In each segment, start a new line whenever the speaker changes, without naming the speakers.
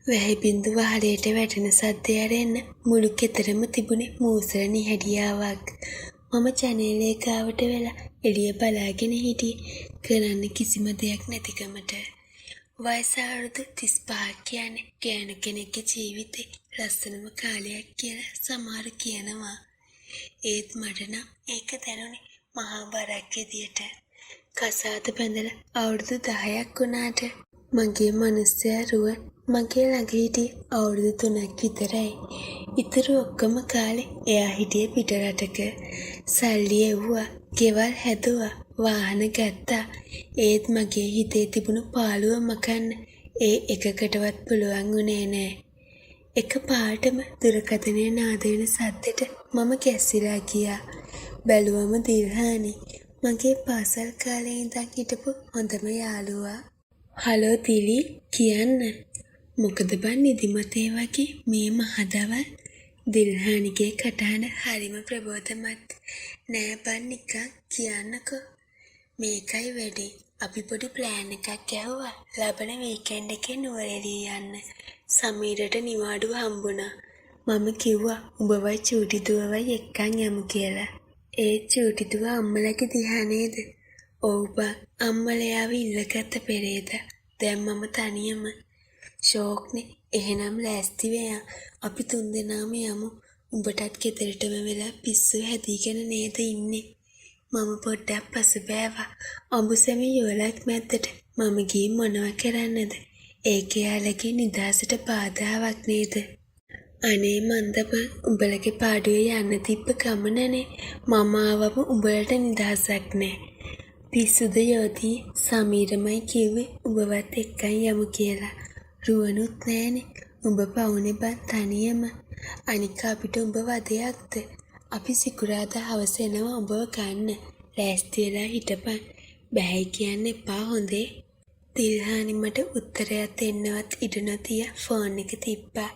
වැහි බින්දු වහලයට වැටෙන සද්දය ඇරෙන්න මුළු කෙතරම තිබුණේ මූසල නිහැඩියාවක්. මම ජනේලේ ගාවට වෙලා එළිය බලාගෙන හිටියේ කරන්න කිසිම දෙයක් නැතිකමට. වයස අවුරුදු 35ක් කියන්නේ ගෑනු කෙනෙක්ගේ ජීවිතේ ලස්සනම කාලයක් කියලා සමහර කියනවා. ඒත් මට නම් ඒක දැනුනේ මහා බරක් විදියට. කසාද බැඳලා අවුරුදු 10ක් වුණාට මගේ මනුස්සයා රුවන් මගේ ළඟ හිටියේ අවුරුදු 3ක් විතරයි. ඉතුරු ඔක්කොම කාලේ එයා හිටියේ පිටරටක. සල්ලි එව්වා, ගෙවල් හැදුවා, වාහන ගත්තා. ඒත් මගේ හිතේ තිබුණු පාළුව මකන්න ඒ එකකටවත් පුළුවන් වුණේ නෑ. එක පාටම දුරකථනයේ නාද වෙන සද්දෙට මම කැස්සිලා ගියා. බැලුවම දිල්හානි මගේ පාසල් කාලේ ඉඳන් හිටපු හොඳම යාළුවා. හලෝ දිලි කියන්න. මොකද බන් නිදිමතේ වගේ මේ මහදවල්? දිල්හානිගේ කටහඬ හරිම ප්‍රබෝධමත්. නෑ බන් නිකන් කියන්නකෝ. මේකයි වැඩේ. අපි පොඩි ප්ලෑන් එකක් ගැහුවා. ලබන වීකෙන්ඩ් එකේ නුවරඑළිය යන්න. සමීරට නිවාඩුව හම්බුණා. මම කිව්වා උඹවයි චූටි දුවවයි එක්කන් යමු කියලා. ඒ චූටි දුව අම්මලගේ දිහා නේද? ඔව් බා අම්මලයාව ඉල්ලගත්ත පෙරේද. දැන් මම තනියම. ෂෝක්නේ. එහෙනම් ලෑස්ති වෙයන්. අපි තුන්දෙනාම යමු. උඹටත් ගෙදරටම වෙලා පිස්සු හැදීගෙන නේද ඉන්නේ. මම පොඩ්ඩක් පසුබෑවා. අඹුසැමි යුවලක් මැද්දට මම ගිහින් මොනවා කරන්නද? ඒක යාළගේ නිදහසට බාධාවක් නේද? අනේ මන්දප උඹලගේ පාඩුවේ යන්න තිබ්බ ගමනනේ. මම ආවම උඹලට නිදහසක් නෑ. පිස්සුද යෝධී? සමීරමයි කිව්වේ උඹවත් එක්කන් යමු කියලා. රුවනුත් නෑනේ. උඹ පවුනේ බන් තනියම. අනික අපිට උඹ වදයක්ද? අපි සිකුරාදා හවස එනවා උඹව ගන්න. ලෑස්ති වෙලා හිටපන්. බැහැ කියන්න එපා හොඳේ. දිල්හානි මට උත්තරයක් දෙන්නවත් ඉඩ නොතිය ෆෝන් එක තිබ්බා.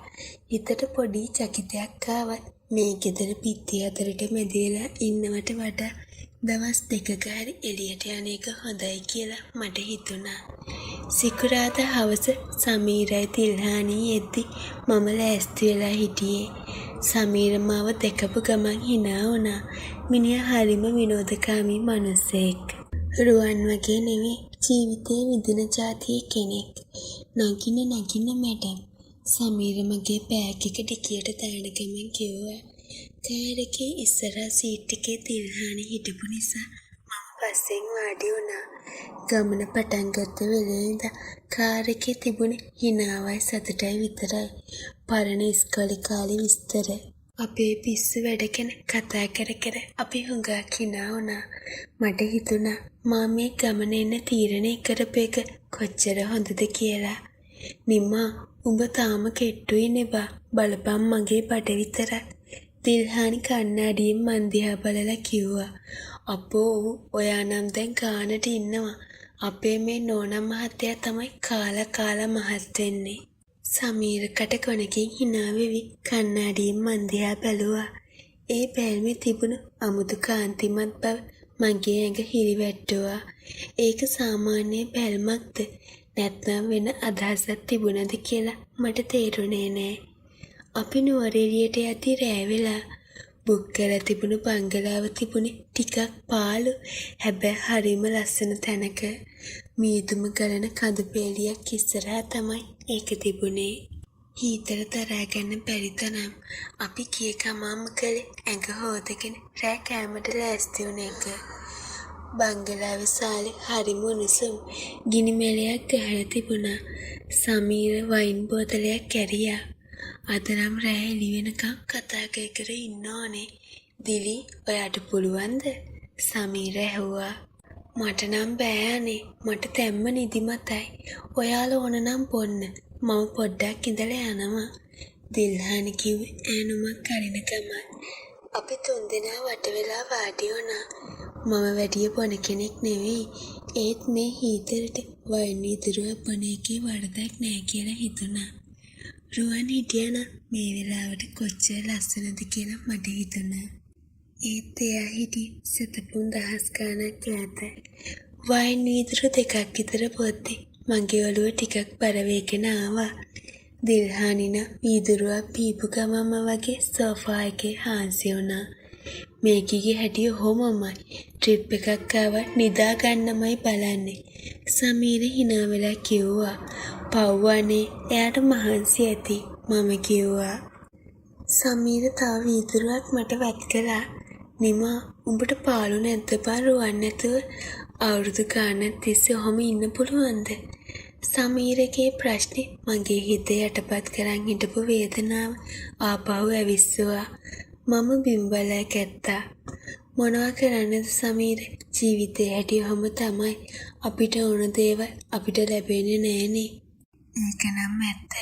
හිතට පොඩි චකිතයක් ආවත් මේ ගෙදර පිටි අතරට මැදලා ඉන්නවට වඩා දවස් දෙකක හරි එළියට යන එක හොඳයි කියලා මට හිතුණා. සිකුරාදා හවස සමීරයි දිල්හානි එද්දි මම ලෑස්ති වෙලා හිටියේ. සමීර මාව දැකපු ගමන් hina වුණා. මිනිහා හරිම විනෝදකාමී මිනිසෙක්. රුවන් වගේ නෙවෙයි ජීවිතේ විඳින જાතියේ කෙනෙක්. නගින මැඩම්. සමීර මගේ බෑග් එක ඩිකියට දාන ගමන් කිව්වා. කාර් එකේ ඉස්සරහා සීට් එකේ දිල්හානි හිටපු නිසා මම පස්සෙන් වාඩි වුණා. ගමන පටන් ගත්ත වෙලේ ඉඳන් කාර් එකේ තිබුණේ hinaවයි සතුටයි විතරයි. පරණ ඉස්කෝලේ කාලේ විස්තර. අපේ පිස්සු වැඩ ගැන කතා කර අපි හුඟක් hina වුණා. මට හිතුණා මා මේ ගමන එන්න තීරණය කරපු එක කොච්චර හොඳද කියලා. නිමා උඹ තාම කෙට්ටුයි නෙබා. බලපන් මගේ බඩ විතරක්. දිල්හානි කන්නඩියෙන් මන් දිහා බලලා කිව්වා. අපෝ ඔයා නම් දැන් ගානට ඉන්නවා. අපේ මේ නෝනා මහත්තයා තමයි කාලා මහත් වෙන්නේ. සමීර කට කොනකින් hina වෙවි කන්නඩියෙන් මන් දිහා බැලුවා. ඒ බැල්මේ තිබුණු අමුතු කාන්තිමත් බව මගේ ඇඟ හිරිවැට්ටුවා. ඒක සාමාන්‍ය බැල්මක්ද නැත්නම් වෙන අදහසක් තිබුණද කියලා මට තේරුණේ නෑ. අපි නුවරඑළියට යද්දි රෑ වෙලා බුක් කරලා තිබුණු බංගලාව තිබුණේ ටිකක් පාළු. හැබැයි හරිම ලස්සන තැනක. මීදුම ගලන කඳු පෙළියක් ඉස්සරහා තමයි ඒක තිබුණේ. හීතල දරා ගන්න බැරි තරම් අපි කීකමාම කළේ ඇඟ හොදගෙන රෑ කෑමට ලෑස්ති වුණ එක. බංගලාවේ සාලේ හරිම උණුසුම්. ගිනි මැලයක් ගහලා තිබුණා. සමීර වයින් බෝතලයක් කැරියා. අද නම් රෑ එළි වෙනකම් කතා කර ඉන්න ඕනේ. දිලි ඔයාට පුළුවන්ද? සමීර ඇහුවා. මට නම් බෑ අනේ. මට තැම්ම නිදිමතයි. ඔයාලා ඕන නම් බොන්න. මම පොඩ්ඩක් ඉඳලා යනවා. දිල්හානි කිව්වේ ඈනුමක් අරින ගමන්. අපි තුන්දෙනා වට වෙලා වාඩි වුණා. මම වැඩිය බොන කෙනෙක් නෙවෙයි. ඒත් මේ හීතරට වයින් ඉදිරිය බොන එකේ වරදක් නෑ කියලා හිතුණා. රුවන් හිටියනම් මේ වෙලාවට කොච්චර ලස්සනද කියලා මට හිතුණා. ඒත් එයා හිටියේ සතපුන් දහස් ගාණක් ඈත. වයින් වීදුරු දෙකක් විතර බොද්දි මගේ ඔළුව ටිකක් බර වේගෙන ආවා. දිල්හානින වීදුරුවක් පීපු ගමම වගේ සෝෆා එකේ හාන්සි වුණා. මේකිගේ හැටි ඔහොමමයි. ට්‍රිප් එකක් ආවත් නිදා ගන්නමයි බලන්නේ. සමීර hina වෙලා කිව්වා. පව්වනේ එයාට මහන්සි ඇති මම කිව්වා. සමීර තව වීදුරුවක් මට වත් කළා. නිමා උඹට පාළු නැද්ද බං රුවන් නැතුව අවුරුදු ගානක් තිස්සේ ඔහොම ඉන්න පුළුවන්ද? සමීරගේ ප්‍රශ්නේ මගේ හිතේ යටපත් කරන් හිටපු වේදනාව ආපහු ඇවිස්සුවා. මම බිම් බලා කැත්තා. මොනවා කරන්නද සමීර? ජීවිතේ හැටි ඔහොම තමයි. අපිට ඕන දේවල් අපිට ලැබෙන්නේ නෑනේ. ඒක නම් ඇත්ත.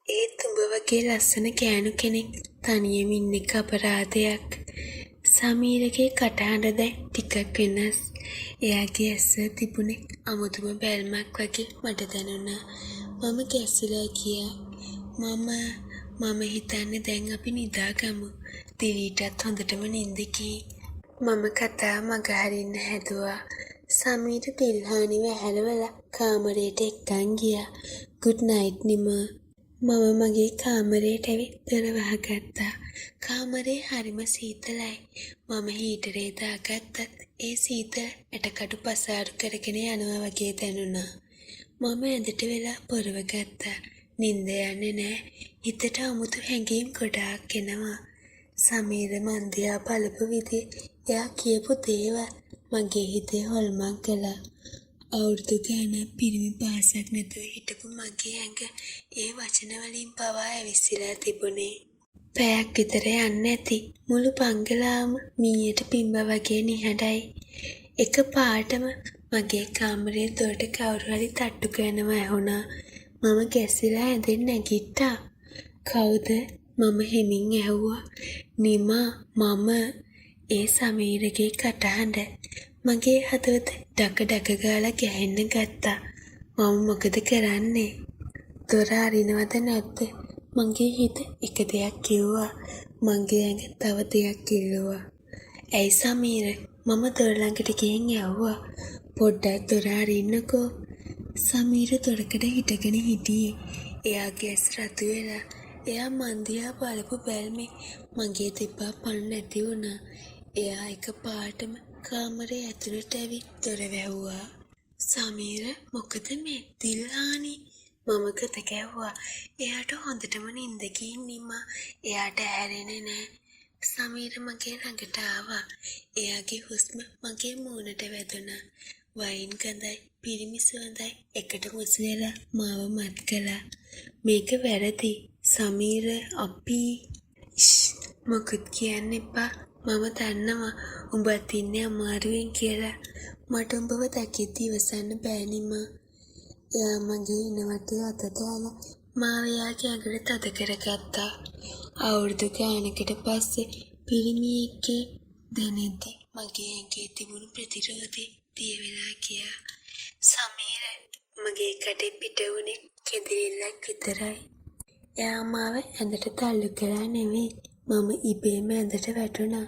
ඒත් උඹ වගේ ලස්සන කෑනු කෙනෙක් තනියම ඉන්න එක අපරාධයක්. සමීරගේ කටහඬ දැන් ටිකක් වෙනස්. එයාගේ ඇස තිබුණේ අමුතුම බැල්මක් වගේ මට දැනුණා. මම කැස්සිලා ගියා. මම හිතන්නේ දැන් අපි නිදාගමු. දිලීටත් හොඳටම නිින්ද ගියේ. මම කතා මගහරින්න හැදුවා. සමීර දිල්හානිව ඇහැරවලා කාමරයට එක්කන් ගියා. good night නිමා. මම මගේ කාමරයට ඇවිත් දොර වහගත්තා. කාමරේ හරිම සීතලයි. මම හීටරේ දාගත්තත් ඒ සීතල ඇටකටු පසාරු කරගෙන යනවා වගේ දැනුණා. මම ඇඳට වෙලා පොරව ගත්තා. නිින්ද යන්නේ නෑ. හිතට අමුතු හැඟීම් ගොඩාක් එනවා. සමීර මන් දිහා බලපු විදිහ එයා කියපු දේවල් මගේ හිතේ හොල්මන් කළා. අවුරුදු ගානක් පිරිමි පාසක් නැතුව හිටපු මගේ ඇඟ ඒ වචන වලින් පවා ඇවිස්සලා තිබුණේ. පැයක් විතර යන්නේ නැති මුළු බංගලාවම මීයට පිම්බ වගේ නිහඬයි. එක පාටම මගේ කාමරේ දොරට කවුරු හරි තට්ටු කරනවා ඇහුණා. මම ගැසිලා ඇඳෙන් නැගිට්ටා. කවුද? මම හෙමින් ඇහුවා. නිමා මම. ඒ සමීරගේ කටහඬ. මගේ හදවත ඩක ඩක ගාලා ගැහෙන්න ගත්තා. මම මොකද කරන්නේ? දොර අරිනවද නැද්ද? මගේ හිත එක දෙයක් කිව්වා. මගේ ඇඟ තව දෙයක් කිව්වා. ඇයි සමීර? මම දොර ළඟට ගිහින් ඇහුවා. පොඩ්ඩක් දොර අරින්නකෝ. සමීර දොරකඩ හිටගෙන හිටියේ. එයාගේ ඇස් රතු වෙලා. එයා මන් දිහා බලපු බැල්මේ මගේ දෙපා පණ නැති වුණා. එයා එක පාටම කාමරේ ඇතුළට ඇවිත් දොර වැහුවා. සමීර මොකද මේ? දිල්හානි මම කත ගැව්වා. එයාට හොඳටම නිින්ද ගිහින් නිමා. එයාට ඇහැරෙන්නේ නෑ. සමීර මගේ ළඟට ආවා. එයාගේ හුස්ම මගේ මූණට වැදුනා. වයින් ගඳයි පිරිමි සුවඳයි එකට මුසු වෙලා මාව මත් කළා. මේක වැරදි. සමීර අපි මොකුත් කියන්න එපා. මම දන්නවා උඹත් ඉන්නේ අමාරුවෙන් කියලා. මට උඹව දැකිද්දි ඉවසන්න බෑ නිමා. එයා මගේ ඉනවටේ අත දාලා මාව එයාගේ ඇඟට තද කරගත්තා. අවුරුදු ගානකට පස්සේ පිරිමියෙක්ගේ දැනෙද්දි මගේ ඇඟේ තිබුණු ප්‍රතිරෝධය දිය වෙලා ගියා. සමීර මගේ කටේ පිට වුණේ කෙඳිරිල්ලක් විතරයි. එයා මාව ඇඳට තල්ලු කරා නෙවෙයි. මම ඉබේම ඇඳට වැටුණා.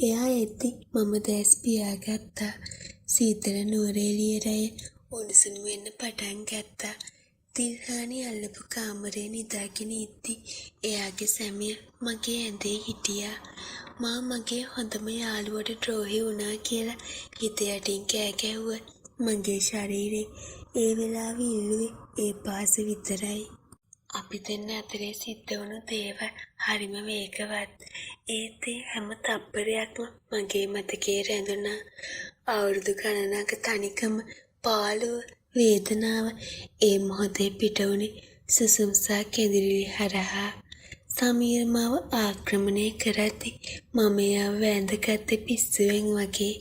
එයා එද්දි මම දැස් පියාගත්තා. සීතල නුවරඑළිය රැය උණුසුම් වෙන්න පටන් ගත්තා. දිල්හානි අල්ලපු කාමරේ නිදාගෙන ඉද්දි එයාගේ සැමියා මගේ ඇඳේ හිටියා. මා මගේ හොඳම යාළුවට ද්‍රෝහි වුණා කියලා හිත යටින් කෑ ගැහුවා. මගේ ශරීරේ ඒ වෙලාවේ ඉල්ලුවේ ඒ පාස විතරයි. අපි දෙන්න අතරේ සිද්ධ වුණු දේවල් හරිම වේගවත්. ඒත් ඒ හැම තප්පරයක්ම මගේ මතකේ රැඳුණා. අවුරුදු ගණනක තනිකම පාළුව වේදනාව ඒ මොහොතේ පිට වුණේ සුසුම්සා කෙඳිරිලි හරහා. සමීර මාව ආක්‍රමණය කරද්දි මම එයාව වැඳගත්තේ පිස්සුවෙන් වගේ.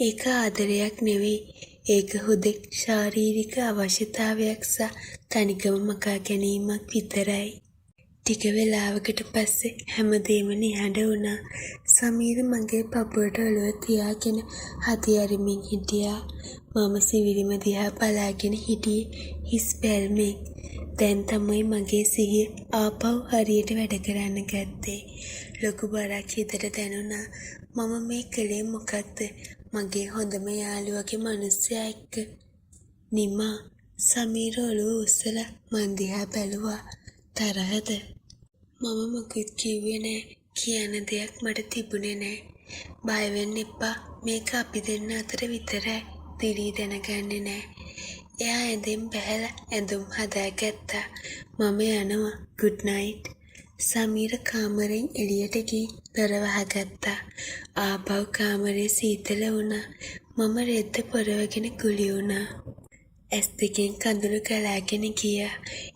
ඒක ආදරයක් නෙවෙයි. ඒක හුදෙක් ශාරීරික අවශ්‍යතාවයක් සහ තනිකම මකා ගැනීමක් විතරයි. ටික වෙලාවකට පස්සේ හැමදේම නිහඬ වුණා. සමීර මගේ පපුවට ඔළුව තියාගෙන හදි අරිමින් හිටියා. මම සිවිලිම දිහා බලාගෙන හිටියේ හිස් බැල්මෙන්. දැන් තමයි මගේ සිහිය ආපහු හරියට වැඩ කරන්න ගත්තේ. ලොකු බරක් හිතට දැනුණා. මම මේ කළේ මොකක්ද? මගේ හොඳම යාළුවගේ මිනිස්සයා එක්ක. නිමා. සමීර ඔළුව උස්සලා මන් දිහා බැලුවා. තරහද? මම මොකුත් කිව්වේ නෑ. කියන්න දෙයක් මට තිබුණේ නෑ. බය වෙන්න එපා. මේක අපි දෙන්න අතර විතරයි. දිලී දැනගන්නේ නෑ. එයා ඇඳෙන් බැහැලා ඇඳුම් හදාගත්තා. මම යනවා. Good night. සමීර කාමරෙන් එළියට ගිහින් දොර වහගත්තා. ආපහු කාමරේ සීතල වුණා. මම රෙද්ද පොරවගෙන කුලි වුණා. ඇස් දෙකෙන් කඳුළු ගලාගෙන ගියා.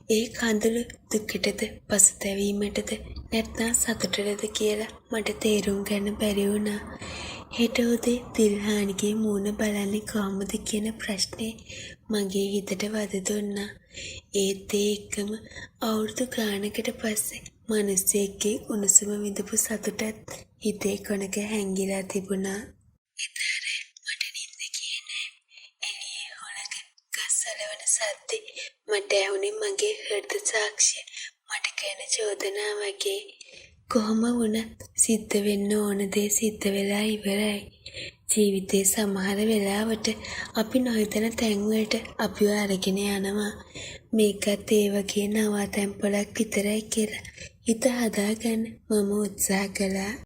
ඒ කඳුළු දුකටද පසුතැවීමටද නැත්නම් සතුටටද කියලා මට තේරුම් ගන්න බැරි වුණා. හෙට උදේ දිල්හාන්ගේ මූණ බලන්නේ කොහොමද කියන ප්‍රශ්නේ මගේ හිතට වද දුන්නා. ඒත් ඒ එක්කම අවුරුදු ගානකට පස්සේ මිනිස්සෙක්ගේ උණුසුම විඳපු සතුටත් හිතේ කොනක හැංගිලා තිබුණා. මට නිින්ද ගියේ නෑ. එළියේ හොලක ගස් අලවන සද්දේ මට ඇහුනේ මගේ හෘද සාක්ෂිය මට කරන චෝදනා වගේ. කොහොම වුණත් සිද්ධ වෙන්න ඕන දේ සිද්ධ වෙලා ඉවරයි. ජීවිතේ සමහර වෙලාවට අපි නොහිතන තැන්වලට අපිව අරගෙන යනවා. මේකත් ඒ වගේ නවාතැන් පොලක් විතරයි කියලා හිත හදාගන්න මම උත්සාහ කළා.